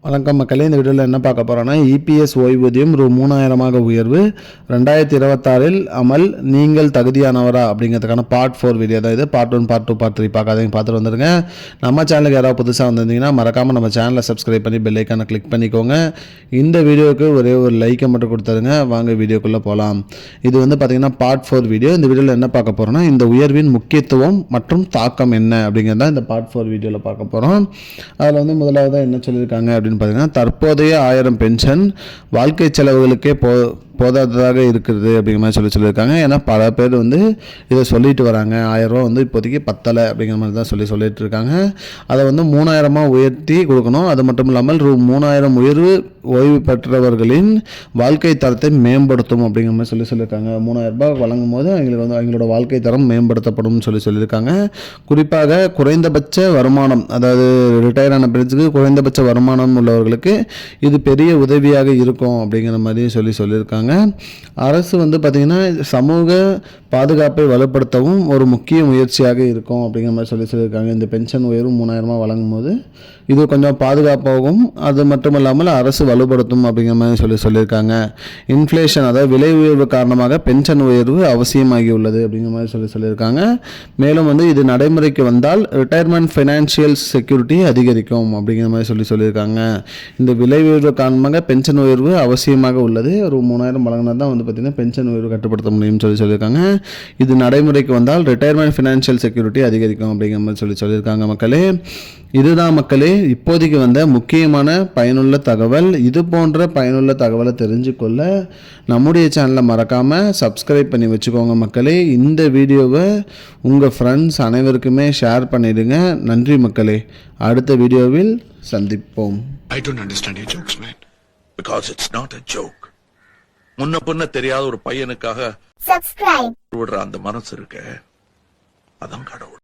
வணக்கம் மக்களே, இந்த வீடியோவில் என்ன பார்க்க போகிறோன்னா இபிஎஸ் ஓய்வூதியம் ரூ 3000 உயர்வு 2026 அமல், நீங்கள் தகுதியானவரா அப்படிங்கிறதுக்கான பார்ட் 4 வீடியோ தான் இது. பார்ட் 1, பார்ட் 2, பார்ட் 3 பார்க்காதீங்க, பார்த்துட்டு வந்துருங்க. நம்ம சேனலுக்கு யாராவது புதுசாக வந்திருந்தீங்கன்னா மறக்காமல் நம்ம சேனலை சப்ஸ்கிரைப் பண்ணி பெல் ஐக்கானை கிளிக் பண்ணிக்கோங்க. இந்த வீடியோவுக்கு ஒரே ஒரு லைக்கை மட்டும் கொடுத்துருங்க. வாங்க வீடியோக்குள்ளே போகலாம். இது பார்த்திங்கன்னா பார்ட் 4 வீடியோ. இந்த வீடியோவில் என்ன பார்க்க போகிறோன்னா இந்த உயர்வின் முக்கியத்துவம் மற்றும் தாக்கம் என்ன அப்படிங்கிறது தான் இந்த பார்ட் 4 வீடியோவில் பார்க்க போகிறோம். அதில் முதலாவதாக என்ன சொல்லியிருக்காங்க அப்படின்னு பார்த்தீங்கன்னா, தற்போதைய 1000 பென்ஷன் வாழ்க்கை செலவுகளுக்கே போதாததாக இருக்கிறது அப்படிங்கிற மாதிரி சொல்லியிருக்காங்க. ஏன்னா பல பேர் இதை சொல்லிட்டு வராங்க, 1000 ரூபா இப்போதைக்கு பத்தலை அப்படிங்கிற மாதிரி தான் சொல்லிட்டு இருக்காங்க. அதை 3000 உயர்த்தி கொடுக்கணும். அது மட்டும் இல்லாமல் ரூ 3000 உயர்வு ஓய்வு பெற்றவர்களின் வாழ்க்கை தரத்தை மேம்படுத்தும் அப்படிங்கிற மாதிரி சொல்லியிருக்காங்க. 3000 ரூபாய் வழங்கும் போது அவங்களோட வாழ்க்கை தரம் மேம்படுத்தப்படும் சொல்லியிருக்காங்க. குறிப்பாக குறைந்தபட்ச வருமானம், அதாவது ரிட்டையர் ஆன பிறகு குறைந்தபட்ச வருமானம் உள்ளவர்களுக்கு இது பெரிய உதவியாக இருக்கும் அப்படிங்கிற மாதிரி சொல்லியிருக்காங்க. அரசு பார்த்திங்கன்னா சமூக பாதுகாப்பை வலுப்படுத்தவும் ஒரு முக்கிய முயற்சியாக இருக்கும் அப்படிங்கிற மாதிரி சொல்லியிருக்காங்க. இந்த பென்ஷன் உயர்வு 3000 வழங்கும் போது இது கொஞ்சம் பாதுகாப்பாகவும், அது மட்டும் இல்லாமல் அரசு வலுப்படுத்தும் அப்படிங்கிற மாதிரி சொல்லியிருக்காங்க. இன்ஃப்ளேஷன், அதாவது விலை உயர்வு காரணமாக பென்ஷன் உயர்வு அவசியமாகி உள்ளது அப்படிங்கிற மாதிரி சொல்லியிருக்காங்க. மேலும் இது நடைமுறைக்கு வந்தால் ரிட்டையர்மெண்ட் ஃபைனான்சியல் செக்யூரிட்டி அதிகரிக்கும் அப்படிங்கிற மாதிரி சொல்லியிருக்காங்க. இந்த விலை உயர்வு காரணமாக பென்ஷன் உயர்வு அவசியமாக உள்ளது. ஒரு 3000 வழங்கினா தான் பார்த்திங்கன்னா பென்ஷன் உயர்வு கட்டுப்படுத்த முடியும்னு சொல்லியிருக்காங்க. இது நடைமுறைக்கு வந்தால் ரிட்டையர்மெண்ட் ஃபைனான்சியல் செக்யூரிட்டி அதிகரிக்கும் அப்படிங்கிற மாதிரி சொல்லியிருக்காங்க. மக்களே, இதுதான் மக்களே இப்போதைக்கு முக்கியமான பயனுள்ள தகவல். இது போன்ற பயனுள்ள தகவலை தெரிஞ்சுக்கொள்ள நம்முடைய சேனலை மறக்காமல் சப்ஸ்கிரைப் பண்ணி வச்சுக்கோங்க மக்களே. இந்த வீடியோவை உங்கள் ஃப்ரெண்ட்ஸ் அனைவருக்குமே ஷேர் பண்ணிடுங்க. நன்றி மக்களே. அடுத்த வீடியோவில் சந்திப்போம். I don't understand your jokes, man. Because it's not a joke. முன்ன பின்ன தெரியாத ஒரு பையனுக்காக விடுற அந்த மனசு இருக்க, அதான் கடவுள்.